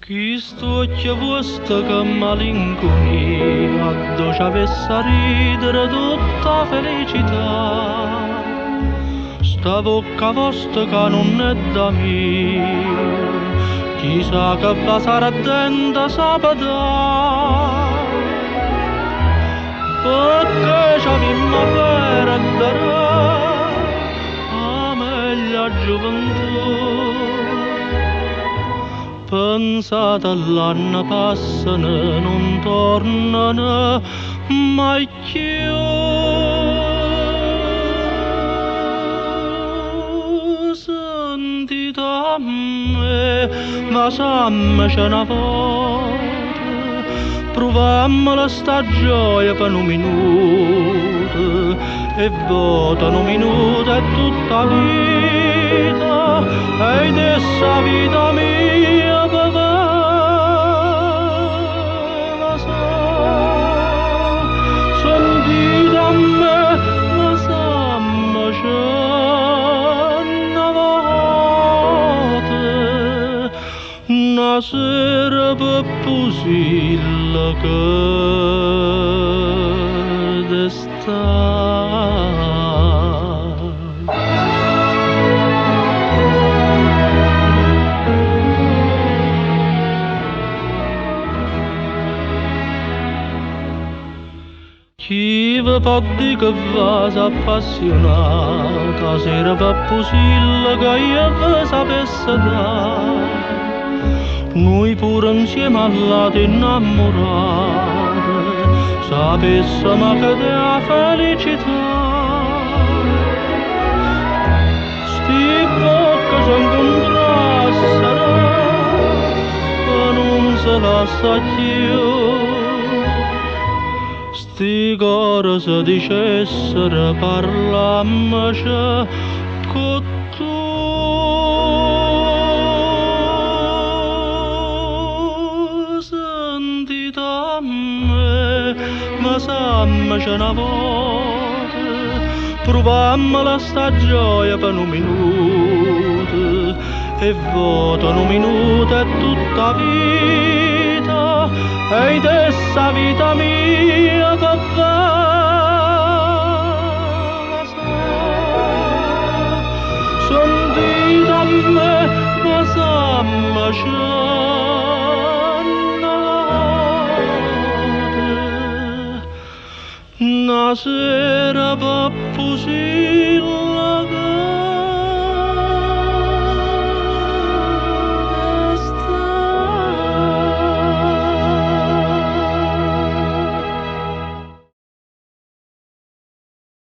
Chi stucchia vostra che malinconia, dove avesse a ridere tutta felicità. Sta bocca vostra che non è da me, chissà che va sarà dentro sabato. Perché ci abbiamo a perdere la meglio gioventù. Pensate all'anno passano, non tornano mai più. Sentite a me, ma sammoci una volta, provammola sta gioia per un minuto, e vota un minuto è tutta vita, ed essa vita mia la sa. Sentite a me, ma sammoci una volta, una sera per pusilla che d'estate. Chi vi può dire che va s'appassionata, sera per pusilla che io vi sapesse dare. Noi pure insieme all'ate innamorate, sapessimo che dea felicità. Sti bocche s'incontrassero e non se lascia più. Sti cori se dicessero parlammoci con tu. Sentite a me, ma sammoci una volta, provammola sta gioia per un minuto, e vota un minuto è tutta vita, ed essa vita mia che va la sa. Sentite a me, ma sammoci una sera per pusilla che